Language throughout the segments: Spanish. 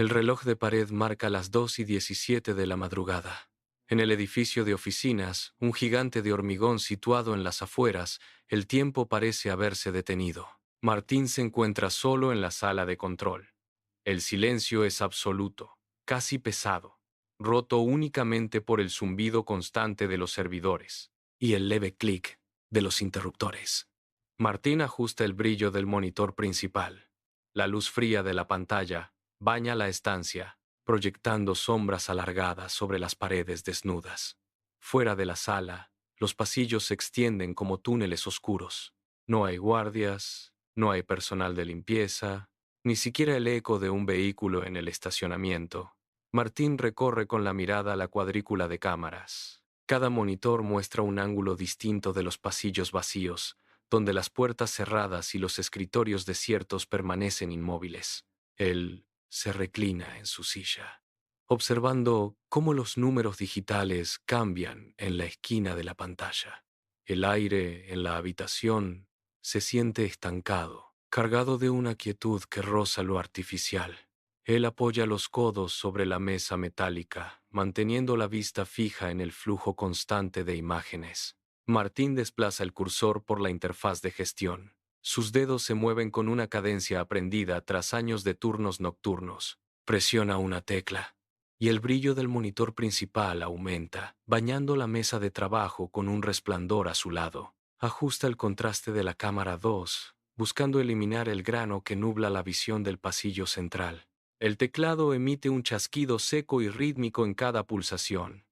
El reloj de pared marca las 2:17 de la madrugada. En el edificio de oficinas, un gigante de hormigón situado en las afueras, el tiempo parece haberse detenido. Martín se encuentra solo en la sala de control. El silencio es absoluto, casi pesado, roto únicamente por el zumbido constante de los servidores y el leve clic de los interruptores. Martín ajusta el brillo del monitor principal. La luz fría de la pantalla baña la estancia, proyectando sombras alargadas sobre las paredes desnudas. Fuera de la sala, los pasillos se extienden como túneles oscuros. No hay guardias, no hay personal de limpieza, ni siquiera el eco de un vehículo en el estacionamiento. Martín recorre con la mirada la cuadrícula de cámaras. Cada monitor muestra un ángulo distinto de los pasillos vacíos, donde las puertas cerradas y los escritorios desiertos permanecen inmóviles. Él se reclina en su silla, observando cómo los números digitales cambian en la esquina de la pantalla. El aire en la habitación se siente estancado, cargado de una quietud que roza lo artificial. Él apoya los codos sobre la mesa metálica, manteniendo la vista fija en el flujo constante de imágenes. Martín desplaza el cursor por la interfaz de gestión. Sus dedos se mueven con una cadencia aprendida tras años de turnos nocturnos. Presiona una tecla, y el brillo del monitor principal aumenta, bañando la mesa de trabajo con un resplandor azulado. Ajusta el contraste de la cámara 2, buscando eliminar el grano que nubla la visión del pasillo central. El teclado emite un chasquido seco y rítmico en cada pulsación.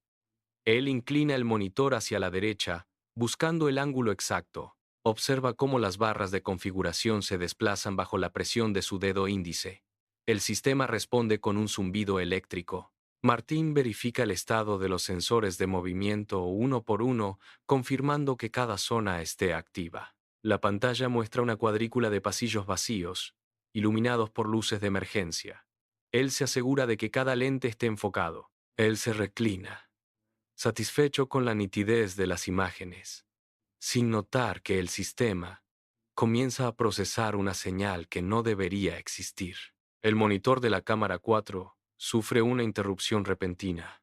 Él inclina el monitor hacia la derecha, buscando el ángulo exacto. Observa cómo las barras de configuración se desplazan bajo la presión de su dedo índice. El sistema responde con un zumbido eléctrico. Martín verifica el estado de los sensores de movimiento uno por uno, confirmando que cada zona esté activa. La pantalla muestra una cuadrícula de pasillos vacíos, iluminados por luces de emergencia. Él se asegura de que cada lente esté enfocado. Él se reclina, satisfecho con la nitidez de las imágenes, sin notar que el sistema comienza a procesar una señal que no debería existir. El monitor de la cámara 4 sufre una interrupción repentina.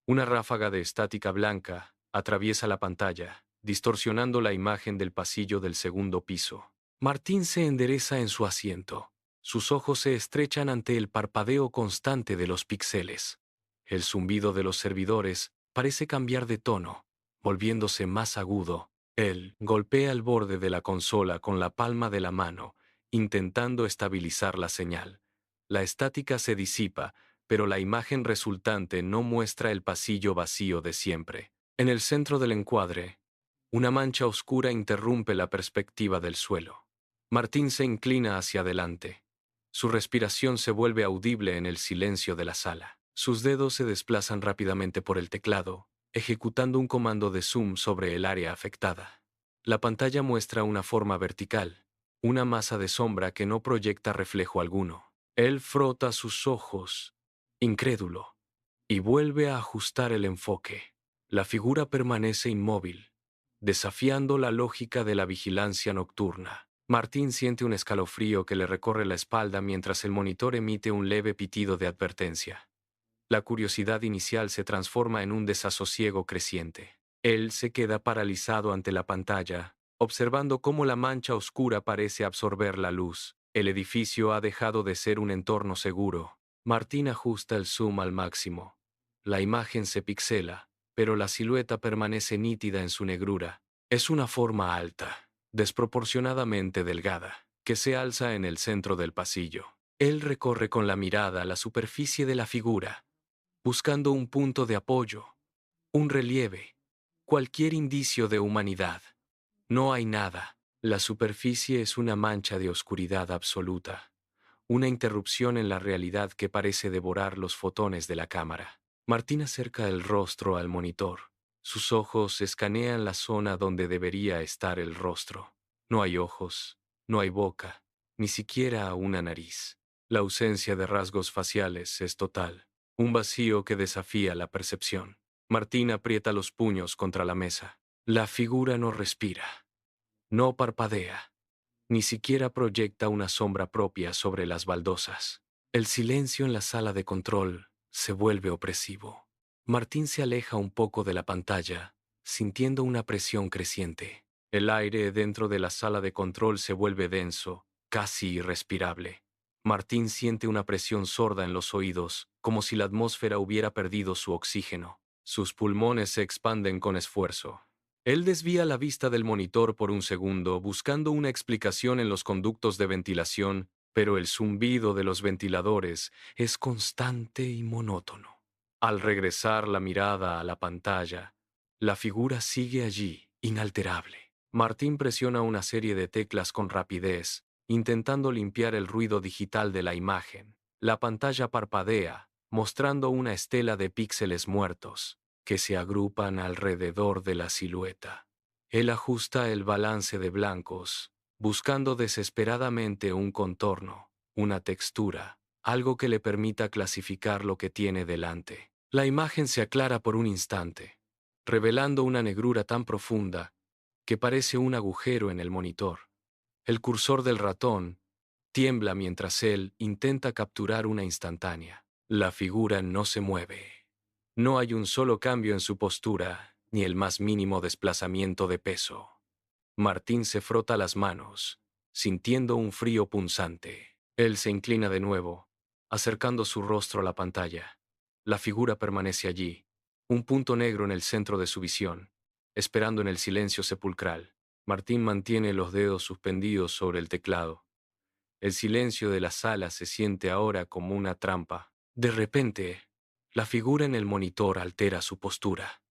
Una ráfaga de estática blanca atraviesa la pantalla, distorsionando la imagen del pasillo del segundo piso. Martín se endereza en su asiento. Sus ojos se estrechan ante el parpadeo constante de los píxeles. El zumbido de los servidores parece cambiar de tono, volviéndose más agudo. Él golpea el borde de la consola con la palma de la mano, intentando estabilizar la señal. La estática se disipa, pero la imagen resultante no muestra el pasillo vacío de siempre. En el centro del encuadre, una mancha oscura interrumpe la perspectiva del suelo. Martín se inclina hacia adelante. Su respiración se vuelve audible en el silencio de la sala. Sus dedos se desplazan rápidamente por el teclado, ejecutando un comando de zoom sobre el área afectada. La pantalla muestra una forma vertical, una masa de sombra que no proyecta reflejo alguno. Él frota sus ojos, incrédulo, y vuelve a ajustar el enfoque. La figura permanece inmóvil, desafiando la lógica de la vigilancia nocturna. Martín siente un escalofrío que le recorre la espalda mientras el monitor emite un leve pitido de advertencia. La curiosidad inicial se transforma en un desasosiego creciente. Él se queda paralizado ante la pantalla, observando cómo la mancha oscura parece absorber la luz. El edificio ha dejado de ser un entorno seguro. Martín ajusta el zoom al máximo. La imagen se pixela, pero la silueta permanece nítida en su negrura. Es una forma alta, desproporcionadamente delgada, que se alza en el centro del pasillo. Él recorre con la mirada la superficie de la figura, buscando un punto de apoyo, un relieve, cualquier indicio de humanidad. No hay nada. La superficie es una mancha de oscuridad absoluta, una interrupción en la realidad que parece devorar los fotones de la cámara. Martín acerca el rostro al monitor. Sus ojos escanean la zona donde debería estar el rostro. No hay ojos, no hay boca, ni siquiera una nariz. La ausencia de rasgos faciales es total, un vacío que desafía la percepción. Martín aprieta los puños contra la mesa. La figura no respira, no parpadea, ni siquiera proyecta una sombra propia sobre las baldosas. El silencio en la sala de control se vuelve opresivo. Martín se aleja un poco de la pantalla, sintiendo una presión creciente. El aire dentro de la sala de control se vuelve denso, casi irrespirable. Martín siente una presión sorda en los oídos, como si la atmósfera hubiera perdido su oxígeno. Sus pulmones se expanden con esfuerzo. Él desvía la vista del monitor por un segundo, buscando una explicación en los conductos de ventilación, pero el zumbido de los ventiladores es constante y monótono. Al regresar la mirada a la pantalla, la figura sigue allí, inalterable. Martín presiona una serie de teclas con rapidez, intentando limpiar el ruido digital de la imagen. La pantalla parpadea, mostrando una estela de píxeles muertos que se agrupan alrededor de la silueta. Él ajusta el balance de blancos, buscando desesperadamente un contorno, una textura, algo que le permita clasificar lo que tiene delante. La imagen se aclara por un instante, revelando una negrura tan profunda que parece un agujero en el monitor. El cursor del ratón tiembla mientras él intenta capturar una instantánea. La figura no se mueve. No hay un solo cambio en su postura, ni el más mínimo desplazamiento de peso. Martín se frota las manos, sintiendo un frío punzante. Él se inclina de nuevo, acercando su rostro a la pantalla. La figura permanece allí, un punto negro en el centro de su visión, esperando en el silencio sepulcral. Martín mantiene los dedos suspendidos sobre el teclado. El silencio de la sala se siente ahora como una trampa. De repente, la figura en el monitor altera su postura.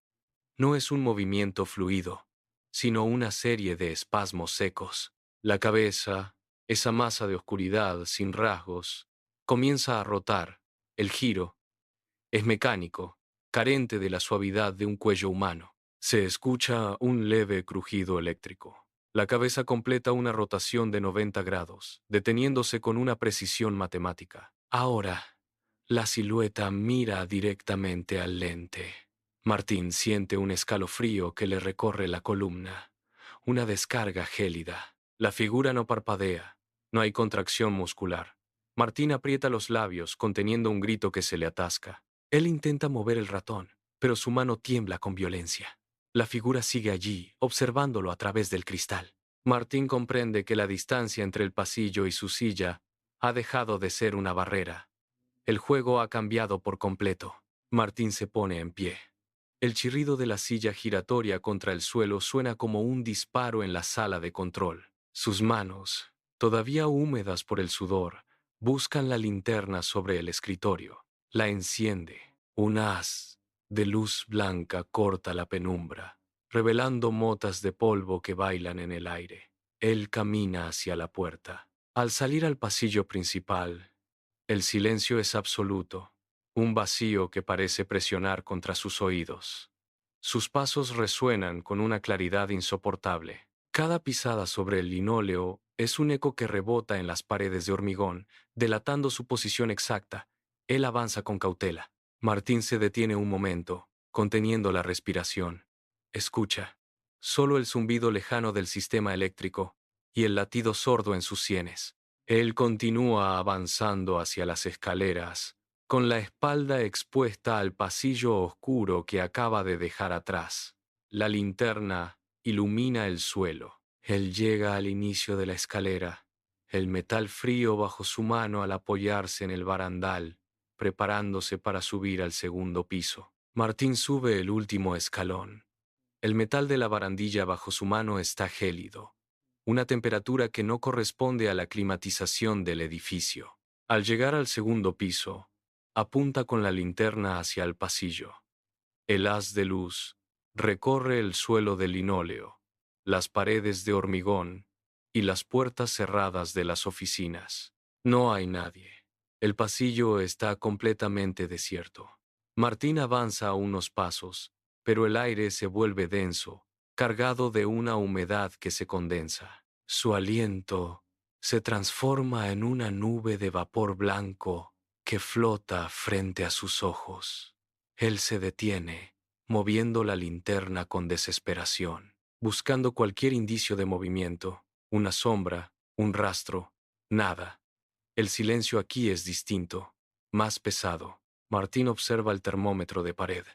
No es un movimiento fluido, sino una serie de espasmos secos. La cabeza, esa masa de oscuridad sin rasgos, comienza a rotar. El giro es mecánico, carente de la suavidad de un cuello humano. Se escucha un leve crujido eléctrico. La cabeza completa una rotación de 90 grados, deteniéndose con una precisión matemática. Ahora, la silueta mira directamente al lente. Martín siente un escalofrío que le recorre la columna, una descarga gélida. La figura no parpadea, no hay contracción muscular. Martín aprieta los labios, conteniendo un grito que se le atasca. Él intenta mover el ratón, pero su mano tiembla con violencia. La figura sigue allí, observándolo a través del cristal. Martín comprende que la distancia entre el pasillo y su silla ha dejado de ser una barrera. El juego ha cambiado por completo. Martín se pone en pie. El chirrido de la silla giratoria contra el suelo suena como un disparo en la sala de control. Sus manos, todavía húmedas por el sudor, buscan la linterna sobre el escritorio. La enciende. Un haz de luz blanca corta la penumbra, revelando motas de polvo que bailan en el aire. Él camina hacia la puerta. Al salir al pasillo principal, el silencio es absoluto, un vacío que parece presionar contra sus oídos. Sus pasos resuenan con una claridad insoportable. Cada pisada sobre el linóleo es un eco que rebota en las paredes de hormigón, delatando su posición exacta. Él avanza con cautela. Martín se detiene un momento, conteniendo la respiración. Escucha. Solo el zumbido lejano del sistema eléctrico y el latido sordo en sus sienes. Él continúa avanzando hacia las escaleras, con la espalda expuesta al pasillo oscuro que acaba de dejar atrás. La linterna ilumina el suelo. Él llega al inicio de la escalera, el metal frío bajo su mano al apoyarse en el barandal, preparándose para subir al segundo piso. Martín sube el último escalón. El metal de la barandilla bajo su mano está gélido, una temperatura que no corresponde a la climatización del edificio. Al llegar al segundo piso, apunta con la linterna hacia el pasillo. El haz de luz recorre el suelo de linóleo, las paredes de hormigón y las puertas cerradas de las oficinas. No hay nadie. El pasillo está completamente desierto. Martín avanza unos pasos, pero el aire se vuelve denso, cargado de una humedad que se condensa. Su aliento se transforma en una nube de vapor blanco que flota frente a sus ojos. Él se detiene, moviendo la linterna con desesperación, buscando cualquier indicio de movimiento, una sombra, un rastro, nada. El silencio aquí es distinto, más pesado. Martín observa el termómetro de pared.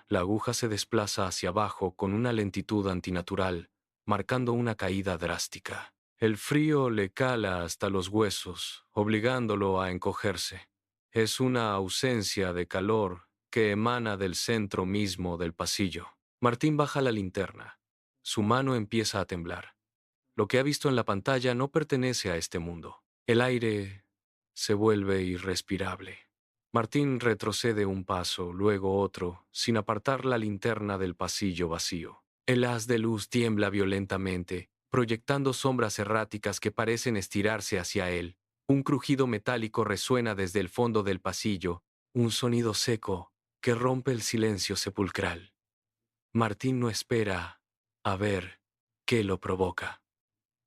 La aguja se desplaza hacia abajo con una lentitud antinatural, marcando una caída drástica. El frío le cala hasta los huesos, obligándolo a encogerse. Es una ausencia de calor que emana del centro mismo del pasillo. Martín baja la linterna. Su mano empieza a temblar. Lo que ha visto en la pantalla no pertenece a este mundo. El aire se vuelve irrespirable. Martín retrocede un paso, luego otro, sin apartar la linterna del pasillo vacío. El haz de luz tiembla violentamente, proyectando sombras erráticas que parecen estirarse hacia él. Un crujido metálico resuena desde el fondo del pasillo, un sonido seco que rompe el silencio sepulcral. Martín no espera a ver qué lo provoca.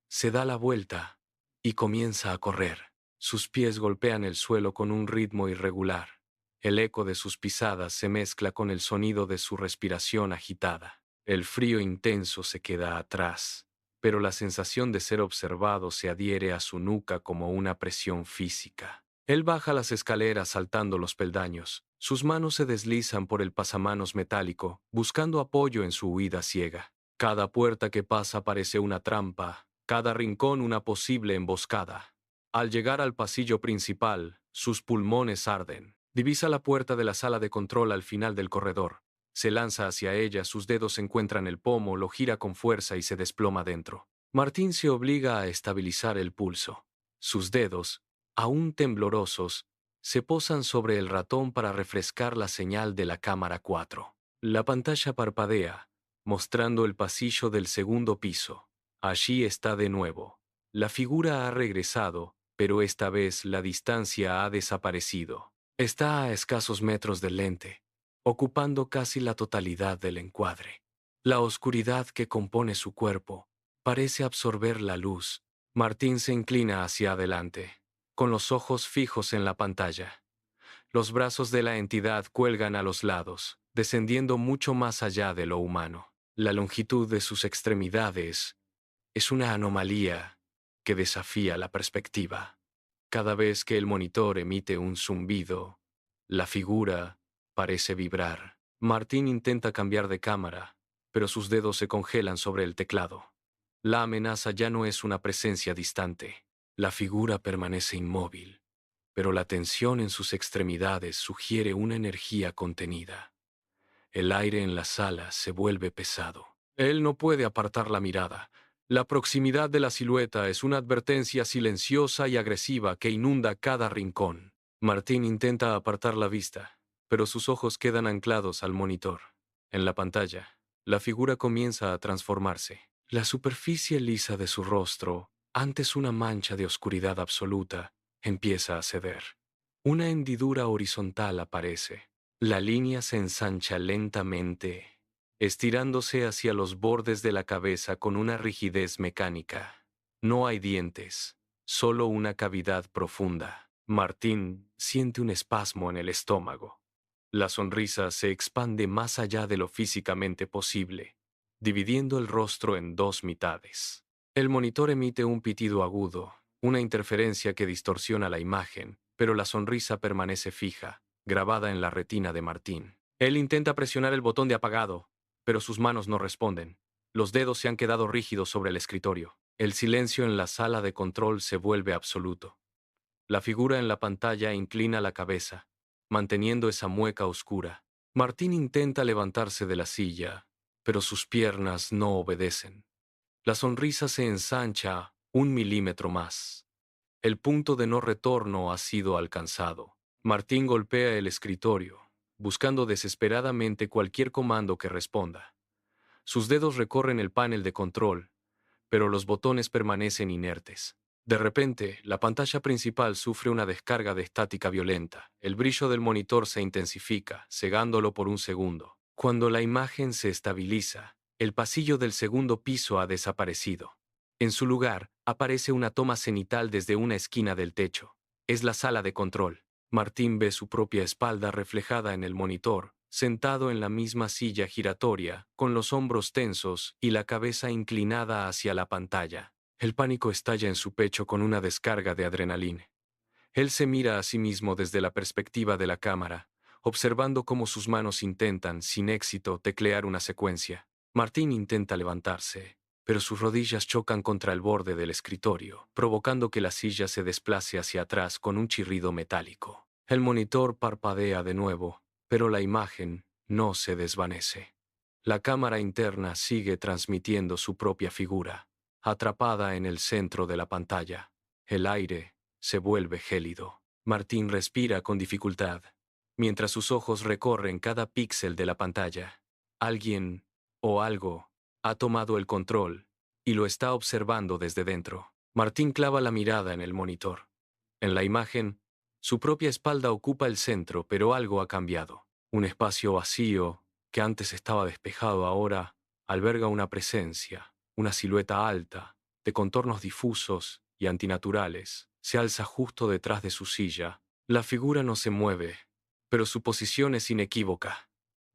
Se da la vuelta y comienza a correr. Sus pies golpean el suelo con un ritmo irregular. El eco de sus pisadas se mezcla con el sonido de su respiración agitada. El frío intenso se queda atrás, pero la sensación de ser observado se adhiere a su nuca como una presión física. Él baja las escaleras saltando los peldaños. Sus manos se deslizan por el pasamanos metálico, buscando apoyo en su huida ciega. Cada puerta que pasa parece una trampa, cada rincón una posible emboscada. Al llegar al pasillo principal, sus pulmones arden. Divisa la puerta de la sala de control al final del corredor. Se lanza hacia ella, sus dedos encuentran el pomo, lo gira con fuerza y se desploma dentro. Martín se obliga a estabilizar el pulso. Sus dedos, aún temblorosos, se posan sobre el ratón para refrescar la señal de la cámara 4. La pantalla parpadea, mostrando el pasillo del segundo piso. Allí está de nuevo. La figura ha regresado, pero esta vez la distancia ha desaparecido. Está a escasos metros del lente, ocupando casi la totalidad del encuadre. La oscuridad que compone su cuerpo parece absorber la luz. Martín se inclina hacia adelante, con los ojos fijos en la pantalla. Los brazos de la entidad cuelgan a los lados, descendiendo mucho más allá de lo humano. La longitud de sus extremidades es una anomalía que desafía la perspectiva. Cada vez que el monitor emite un zumbido, la figura parece vibrar. Martín intenta cambiar de cámara, pero sus dedos se congelan sobre el teclado. La amenaza ya no es una presencia distante. La figura permanece inmóvil, pero la tensión en sus extremidades sugiere una energía contenida. El aire en la sala se vuelve pesado. Él no puede apartar la mirada. La proximidad de la silueta es una advertencia silenciosa y agresiva que inunda cada rincón. Martín intenta apartar la vista, pero sus ojos quedan anclados al monitor. En la pantalla, la figura comienza a transformarse. La superficie lisa de su rostro, antes una mancha de oscuridad absoluta, empieza a ceder. Una hendidura horizontal aparece. La línea se ensancha lentamente, estirándose hacia los bordes de la cabeza con una rigidez mecánica. No hay dientes, solo una cavidad profunda. Martín siente un espasmo en el estómago. La sonrisa se expande más allá de lo físicamente posible, dividiendo el rostro en dos mitades. El monitor emite un pitido agudo, una interferencia que distorsiona la imagen, pero la sonrisa permanece fija, grabada en la retina de Martín. Él intenta presionar el botón de apagado, pero sus manos no responden. Los dedos se han quedado rígidos sobre el escritorio. El silencio en la sala de control se vuelve absoluto. La figura en la pantalla inclina la cabeza, manteniendo esa mueca oscura. Martín intenta levantarse de la silla, pero sus piernas no obedecen. La sonrisa se ensancha 1 milímetro más. El punto de no retorno ha sido alcanzado. Martín golpea el escritorio, buscando desesperadamente cualquier comando que responda. Sus dedos recorren el panel de control, pero los botones permanecen inertes. De repente, la pantalla principal sufre una descarga de estática violenta. El brillo del monitor se intensifica, cegándolo por un segundo. Cuando la imagen se estabiliza, el pasillo del segundo piso ha desaparecido. En su lugar, aparece una toma cenital desde una esquina del techo. Es la sala de control. Martín ve su propia espalda reflejada en el monitor, sentado en la misma silla giratoria, con los hombros tensos y la cabeza inclinada hacia la pantalla. El pánico estalla en su pecho con una descarga de adrenalina. Él se mira a sí mismo desde la perspectiva de la cámara, observando cómo sus manos intentan, sin éxito, teclear una secuencia. Martín intenta levantarse, pero sus rodillas chocan contra el borde del escritorio, provocando que la silla se desplace hacia atrás con un chirrido metálico. El monitor parpadea de nuevo, pero la imagen no se desvanece. La cámara interna sigue transmitiendo su propia figura, atrapada en el centro de la pantalla. El aire se vuelve gélido. Martín respira con dificultad, mientras sus ojos recorren cada píxel de la pantalla. Alguien o algo ha tomado el control y lo está observando desde dentro. Martín clava la mirada en el monitor. En la imagen, su propia espalda ocupa el centro, pero algo ha cambiado. Un espacio vacío, que antes estaba despejado ahora, alberga una presencia, una silueta alta, de contornos difusos y antinaturales. Se alza justo detrás de su silla. La figura no se mueve, pero su posición es inequívoca.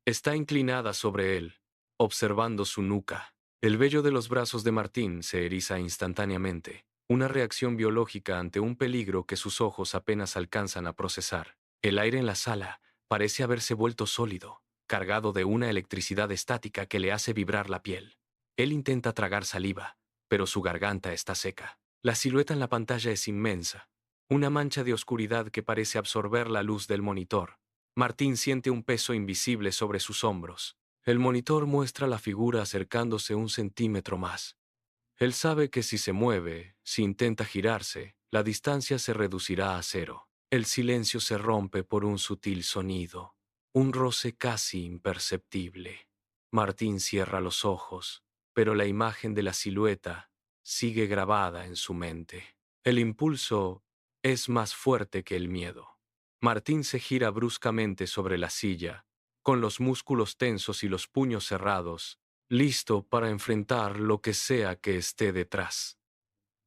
Está inclinada sobre él, observando su nuca. El vello de los brazos de Martín se eriza instantáneamente, una reacción biológica ante un peligro que sus ojos apenas alcanzan a procesar. El aire en la sala parece haberse vuelto sólido, cargado de una electricidad estática que le hace vibrar la piel. Él intenta tragar saliva, pero su garganta está seca. La silueta en la pantalla es inmensa, una mancha de oscuridad que parece absorber la luz del monitor. Martín siente un peso invisible sobre sus hombros. El monitor muestra la figura acercándose 1 centímetro más. Él sabe que si se mueve, si intenta girarse, la distancia se reducirá a cero. El silencio se rompe por un sutil sonido, un roce casi imperceptible. Martín cierra los ojos, pero la imagen de la silueta sigue grabada en su mente. El impulso es más fuerte que el miedo. Martín se gira bruscamente sobre la silla, con los músculos tensos y los puños cerrados, listo para enfrentar lo que sea que esté detrás.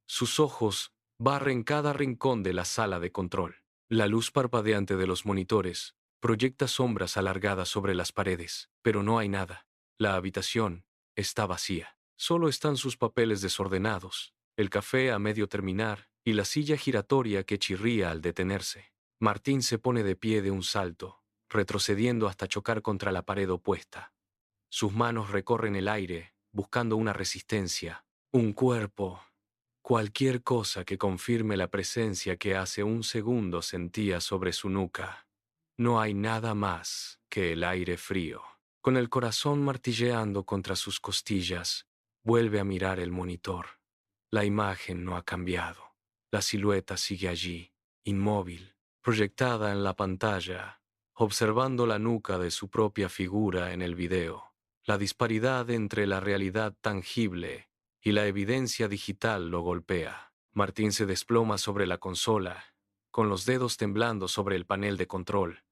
Sus ojos barren cada rincón de la sala de control. La luz parpadeante de los monitores proyecta sombras alargadas sobre las paredes, pero no hay nada. La habitación está vacía. Solo están sus papeles desordenados, el café a medio terminar y la silla giratoria que chirría al detenerse. Martín se pone de pie de un salto, retrocediendo hasta chocar contra la pared opuesta. Sus manos recorren el aire, buscando una resistencia, un cuerpo, cualquier cosa que confirme la presencia que hace 1 segundo sentía sobre su nuca. No hay nada más que el aire frío. Con el corazón martilleando contra sus costillas, vuelve a mirar el monitor. La imagen no ha cambiado. La silueta sigue allí, inmóvil, proyectada en la pantalla, observando la nuca de su propia figura en el video. La disparidad entre la realidad tangible y la evidencia digital lo golpea. Martín se desploma sobre la consola, con los dedos temblando sobre el panel de control.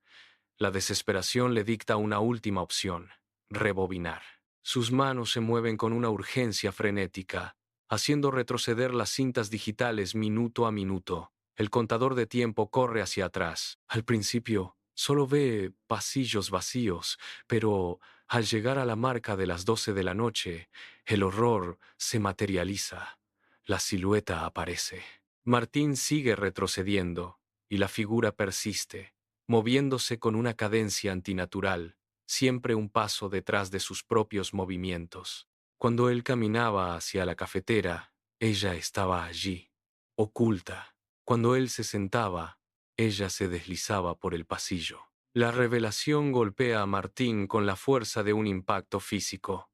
La desesperación le dicta una última opción: rebobinar. Sus manos se mueven con una urgencia frenética, haciendo retroceder las cintas digitales minuto a minuto. El contador de tiempo corre hacia atrás. Al principio, solo ve pasillos vacíos, pero al llegar a la marca de las 12 de la noche, el horror se materializa. La silueta aparece. Martín sigue retrocediendo, y la figura persiste, moviéndose con una cadencia antinatural, siempre un paso detrás de sus propios movimientos. Cuando él caminaba hacia la cafetera, ella estaba allí, oculta. Cuando él se sentaba, ella se deslizaba por el pasillo. La revelación golpea a Martín con la fuerza de un impacto físico.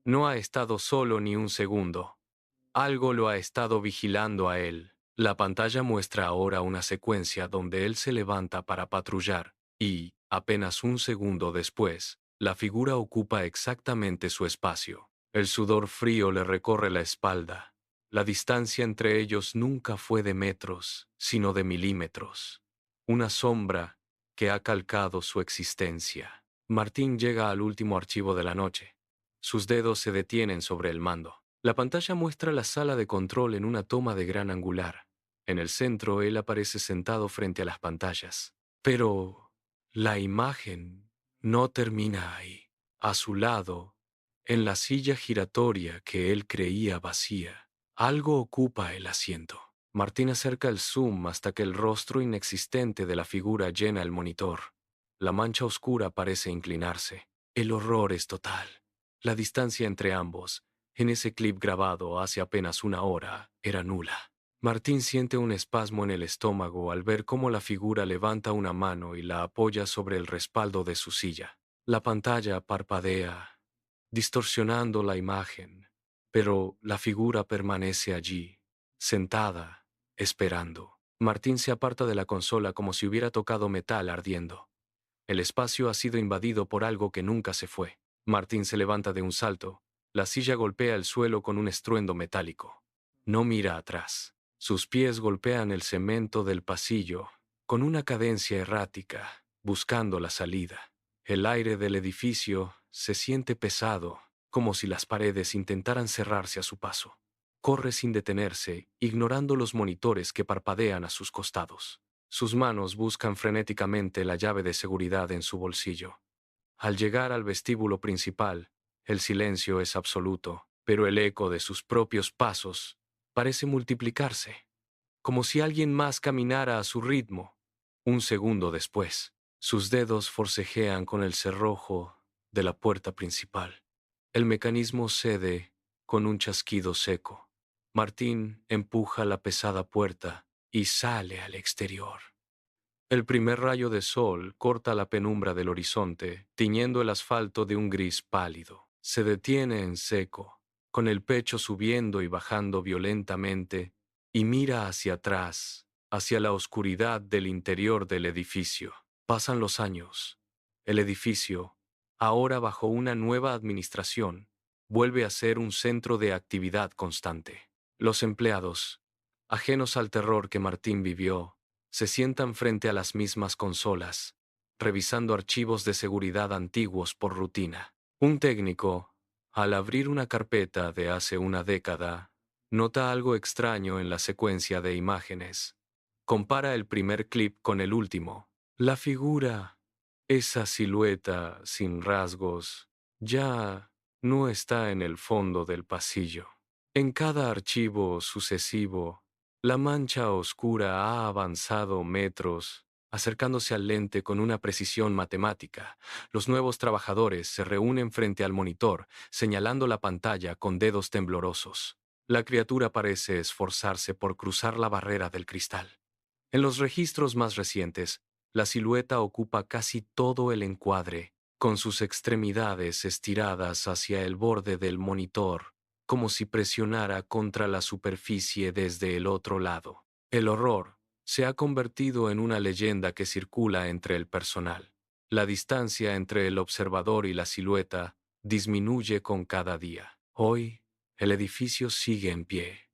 No ha estado solo ni 1 segundo. Algo lo ha estado vigilando a él. La pantalla muestra ahora una secuencia donde él se levanta para patrullar y, apenas 1 segundo después, la figura ocupa exactamente su espacio. El sudor frío le recorre la espalda. La distancia entre ellos nunca fue de metros, sino de milímetros. Una sombra que ha calcado su existencia. Martín llega al último archivo de la noche. Sus dedos se detienen sobre el mando. La pantalla muestra la sala de control en una toma de gran angular. En el centro, él aparece sentado frente a las pantallas. Pero la imagen no termina ahí. A su lado, en la silla giratoria que él creía vacía, algo ocupa el asiento. Martín acerca el zoom hasta que el rostro inexistente de la figura llena el monitor. La mancha oscura parece inclinarse. El horror es total. La distancia entre ambos, en ese clip grabado hace apenas una hora, era nula. Martín siente un espasmo en el estómago al ver cómo la figura levanta una mano y la apoya sobre el respaldo de su silla. La pantalla parpadea, distorsionando la imagen, pero la figura permanece allí, sentada, esperando. Martín se aparta de la consola como si hubiera tocado metal ardiendo. El espacio ha sido invadido por algo que nunca se fue. Martín se levanta de un salto. La silla golpea el suelo con un estruendo metálico. No mira atrás. Sus pies golpean el cemento del pasillo con una cadencia errática, buscando la salida. El aire del edificio se siente pesado, como si las paredes intentaran cerrarse a su paso. Corre sin detenerse, ignorando los monitores que parpadean a sus costados. Sus manos buscan frenéticamente la llave de seguridad en su bolsillo. Al llegar al vestíbulo principal, el silencio es absoluto, pero el eco de sus propios pasos parece multiplicarse, como si alguien más caminara a su ritmo. Un segundo después, sus dedos forcejean con el cerrojo de la puerta principal. El mecanismo cede con un chasquido seco. Martín empuja la pesada puerta y sale al exterior. El primer rayo de sol corta la penumbra del horizonte, tiñendo el asfalto de un gris pálido. Se detiene en seco, con el pecho subiendo y bajando violentamente, y mira hacia atrás, hacia la oscuridad del interior del edificio. Pasan los años. El edificio, ahora bajo una nueva administración, vuelve a ser un centro de actividad constante. Los empleados, ajenos al terror que Martín vivió, se sientan frente a las mismas consolas, revisando archivos de seguridad antiguos por rutina. Un técnico, al abrir una carpeta de hace una década, nota algo extraño en la secuencia de imágenes. Compara el primer clip con el último. La figura, esa silueta sin rasgos, ya no está en el fondo del pasillo. En cada archivo sucesivo, la mancha oscura ha avanzado metros, acercándose al lente con una precisión matemática. Los nuevos trabajadores se reúnen frente al monitor, señalando la pantalla con dedos temblorosos. La criatura parece esforzarse por cruzar la barrera del cristal. En los registros más recientes, la silueta ocupa casi todo el encuadre, con sus extremidades estiradas hacia el borde del monitor, como si presionara contra la superficie desde el otro lado. El horror se ha convertido en una leyenda que circula entre el personal. La distancia entre el observador y la silueta disminuye con cada día. Hoy, el edificio sigue en pie,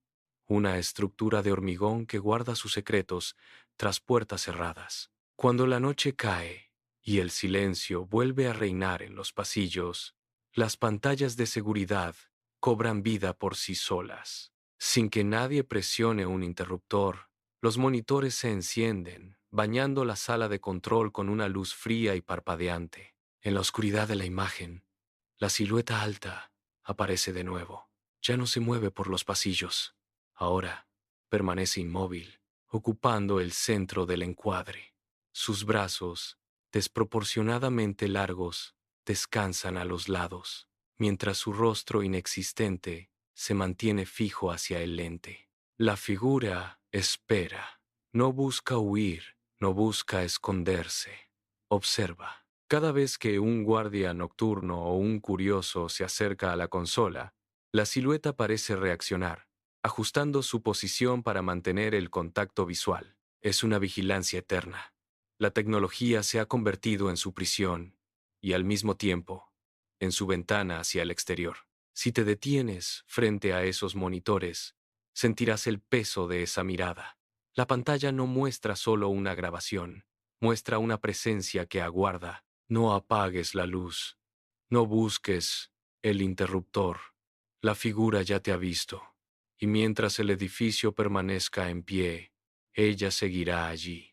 una estructura de hormigón que guarda sus secretos tras puertas cerradas. Cuando la noche cae y el silencio vuelve a reinar en los pasillos, las pantallas de seguridad cobran vida por sí solas. Sin que nadie presione un interruptor, los monitores se encienden, bañando la sala de control con una luz fría y parpadeante. En la oscuridad de la imagen, la silueta alta aparece de nuevo. Ya no se mueve por los pasillos. Ahora permanece inmóvil, ocupando el centro del encuadre. Sus brazos, desproporcionadamente largos, descansan a los lados, mientras su rostro inexistente se mantiene fijo hacia el lente. La figura espera. No busca huir, no busca esconderse. Observa. Cada vez que un guardia nocturno o un curioso se acerca a la consola, la silueta parece reaccionar, ajustando su posición para mantener el contacto visual. Es una vigilancia eterna. La tecnología se ha convertido en su prisión y, al mismo tiempo, en su ventana hacia el exterior. Si te detienes frente a esos monitores, sentirás el peso de esa mirada. La pantalla no muestra solo una grabación, muestra una presencia que aguarda. No apagues la luz, no busques el interruptor. La figura ya te ha visto, y mientras el edificio permanezca en pie, ella seguirá allí.